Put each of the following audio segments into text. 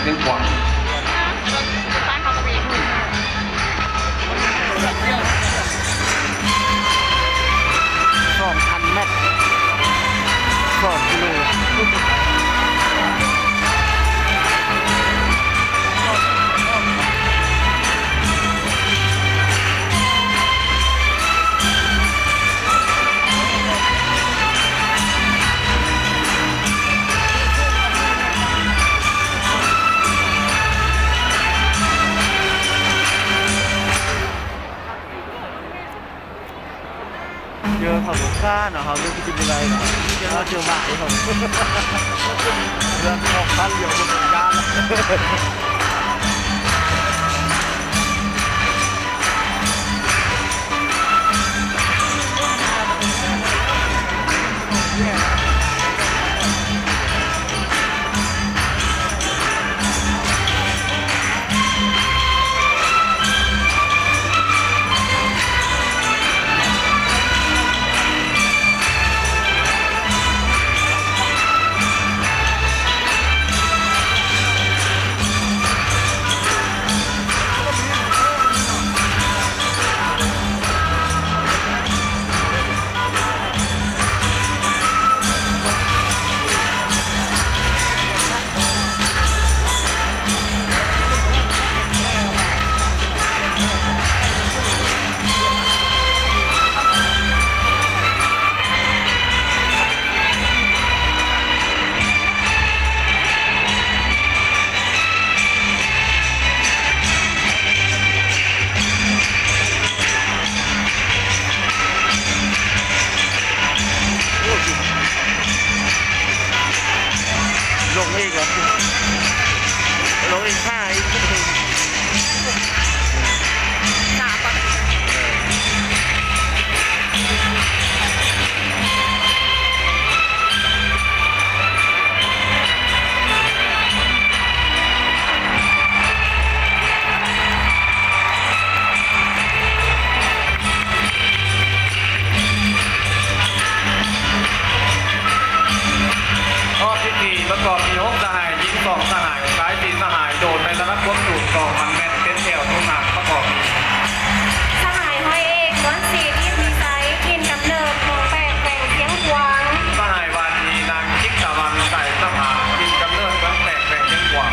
เรื่องกว่าง2,000 เมตร2 กิโลเจอเขาลูกค้าเนาะเขาเรื่องกินอะไรเนาะเขาเจอหมาเขาเรื่องของท่านเลี้ยงบนยานลงอีกเหรอลงอีก5อีกประกอบมี6สหายยิง2สหายสาย4สหายโดดในระดับความสูง2,000 เมตรเป็นแถวทุกหนักประกอบสหายห้อยเอกล้วนสีที่มีไซส์กินกำเนิดมองแปลกแปลงเสียงหวาง สหายวานีนางชิกตะวันใส่สหากินกำเนิดเมืองแปลกแปลงยิ่งกว่า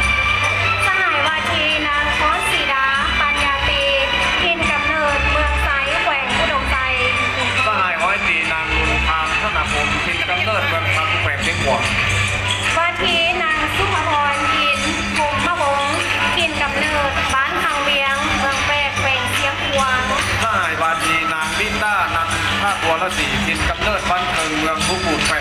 สหายวาทีนางคอนสีดาปัญญาตีกินกำเนิดเมืองไซส์แขวงอุดมใจสหายห้อยตีนางลุนพามธนพงศ์กินกำเนิดเมืองทับแปลงยิ่งกว่าว าทีนางสุภพรกินพงมะวงกินกำเนิดบ้านทางเวียงเมืองแปลกแขวงเสียงหวางสหายวานีนางลินด้านันท่าบัวละสีกินกำเนิดบ้านเพิงเมืองผู้บูดแปล